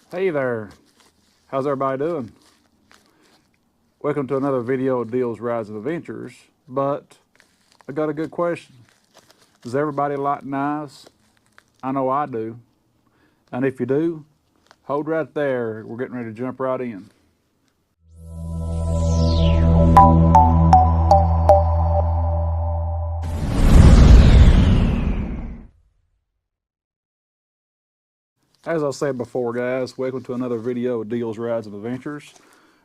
Hey there, how's everybody doing? Welcome to another video of Deals, Rides, and Adventures. But I got a good question. Does everybody like knives? I know I do. And if you do, hold right there. We're getting ready to jump right in. As I said before, guys, welcome to another video of Deals, Rides, and Adventures.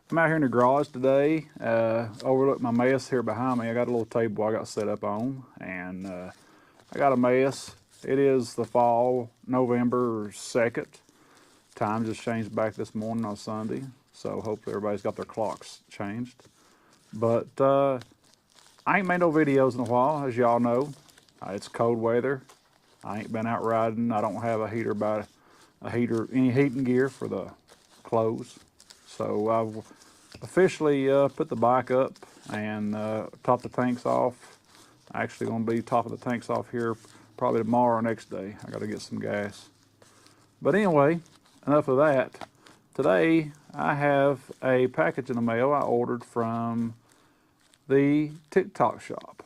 I'm out here in the garage today, overlook my mess here behind me. I got a little table I got set up on, and I got a mess. It is the fall, November 2nd. Time just changed back this morning on Sunday, so hopefully everybody's got their clocks changed. But I ain't made no videos in a while, as y'all know. It's cold weather. I ain't been out riding. I don't have a heater any heating gear for the clothes. So I've officially put the bike up and topped the tanks off. Actually going to be topping the tanks off here probably tomorrow or next day. I got to get some gas. But anyway, enough of that. Today I have a package in the mail I ordered from the TikTok shop.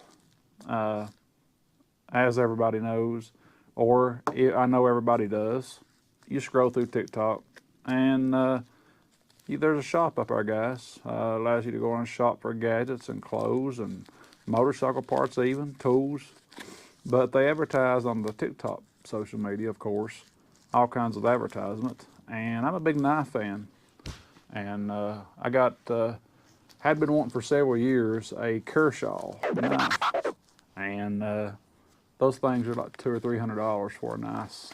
As everybody knows, or I know everybody does, you scroll through TikTok and there's a shop up there, guys. Allows you to go and shop for gadgets and clothes and motorcycle parts, even tools. But they advertise on the TikTok social media, of course, all kinds of advertisement. And I'm a big knife fan. And I got, had been wanting for several years a Kershaw knife. And those things are like $200 or $300 for a nice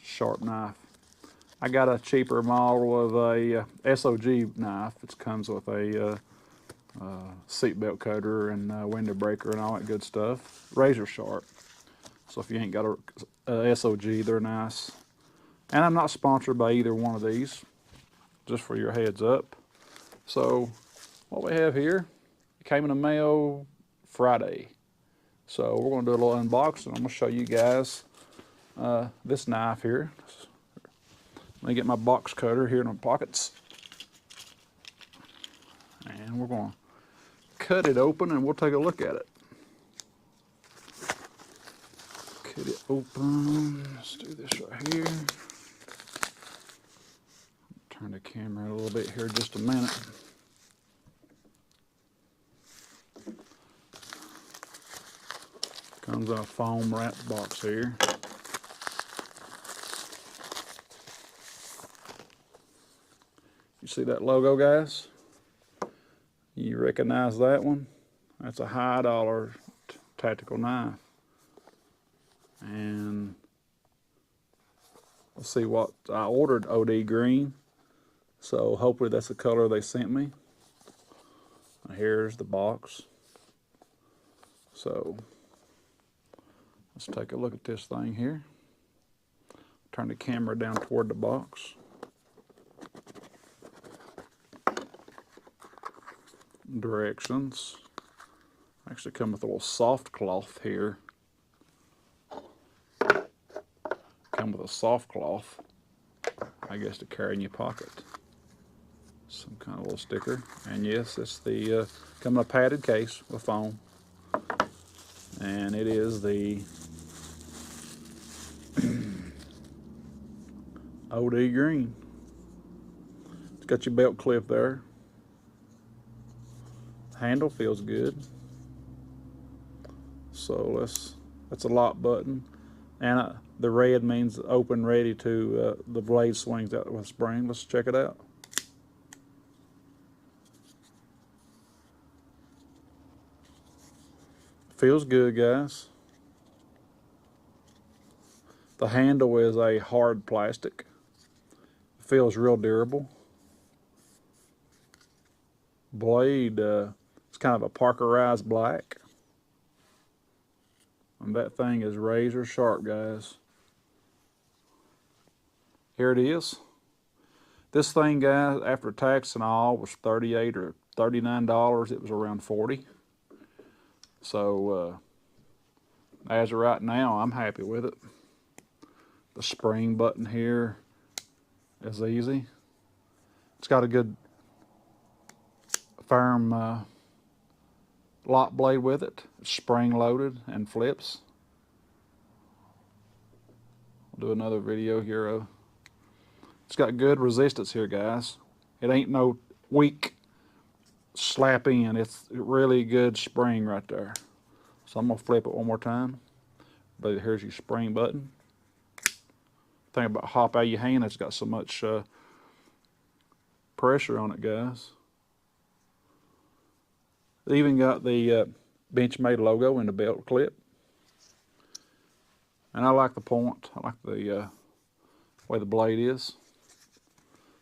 sharp knife. I got a cheaper model of a SOG knife. It comes with a seatbelt cutter and window breaker and all that good stuff. Razor sharp. So if you ain't got a SOG, they're nice. And I'm not sponsored by either one of these, just for your heads up. So what we have here, it came in the mail Friday. So we're going to do a little unboxing. I'm going to show you guys this knife here. Let me get my box cutter here in my pockets. And we're going to cut it open and we'll take a look at it. Cut it open. Let's do this right here. Turn the camera a little bit here just a minute. Comes in a foam wrapped box here. You see that logo, guys? You recognize that one? That's a high dollar tactical knife. And let's see what I ordered, OD green. So hopefully that's the color they sent me. Here's the box. So let's take a look at this thing here. Turn the camera down toward the box. Directions. Actually come with a little soft cloth here. Come with a soft cloth, I guess, to carry in your pocket. Some kind of little sticker. And yes, it's the come in a padded case with foam. And it is the OD green. It's got your belt clip there. Handle feels good. So that's a lock button. And the red means open, ready to, the blade swings out with spring. Let's check it out. Feels good, guys. The handle is a hard plastic. Feels real durable. Blade, it's kind of a Parkerized black. And that thing is razor sharp, guys. Here it is. This thing, guys, after tax and all, was $38 or $39. It was around $40. So, as of right now, I'm happy with it. The spring button here. is easy. It's got a good firm lock blade with it. It's spring loaded and flips. I'll do another video here. It's got good resistance here, guys. It ain't no weak slap in. It's really good spring right there. So I'm gonna flip it one more time. But here's your spring button. Thing about hop out of your hand, it's got so much pressure on it, guys. They even got the Benchmade logo in the belt clip. And I like the point. I like the way the blade is.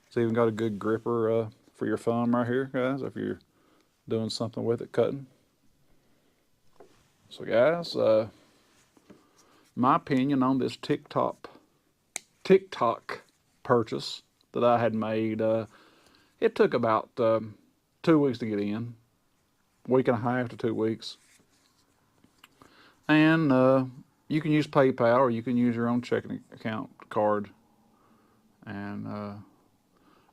It's even got a good gripper for your thumb right here, guys, if you're doing something with it, cutting. So guys, my opinion on this TikTok purchase that I had made, it took about 2 weeks to get in. Week and a half to 2 weeks. And you can use PayPal or you can use your own checking account card. And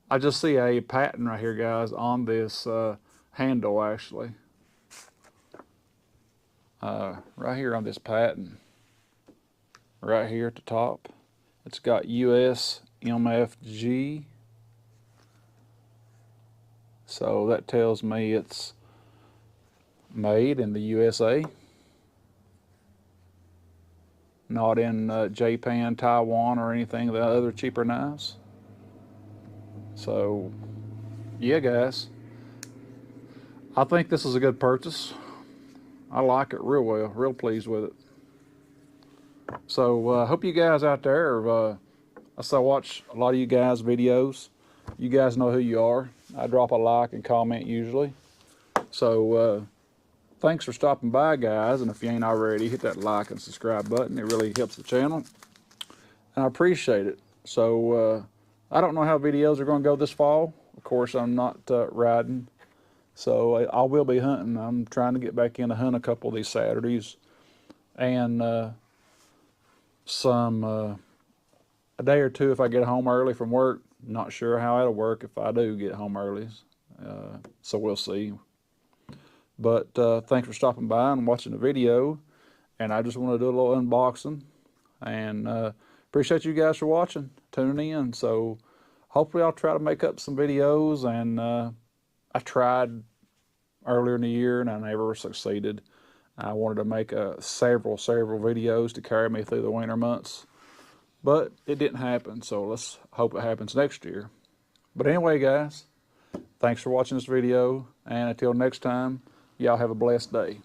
I just see a pattern right here, guys, on this handle, actually. Right here on this pattern. Right here at the top. It's got US MFG. So that tells me it's made in the USA. Not in Japan, Taiwan, or anything of the other cheaper knives. So, yeah, guys. I think this is a good purchase. I like it real well. Real pleased with it. So, hope you guys out there, I watch a lot of you guys' videos. You guys know who you are. I drop a like and comment usually. So, thanks for stopping by, guys. And if you ain't already, hit that like and subscribe button. It really helps the channel. And I appreciate it. So, I don't know how videos are going to go this fall. Of course, I'm not riding. So, I will be hunting. I'm trying to get back in to hunt a couple of these Saturdays. And a day or two if I get home early from work. Not sure how it'll work if I do get home early. So, we'll see. But thanks for stopping by and watching the video. And I just want to do a little unboxing. And appreciate you guys for watching, tuning in. So hopefully I'll try to make up some videos. And I tried earlier in the year and I never succeeded. I wanted to make several videos to carry me through the winter months. But it didn't happen. So let's hope it happens next year. But anyway, guys, thanks for watching this video. And until next time, y'all have a blessed day.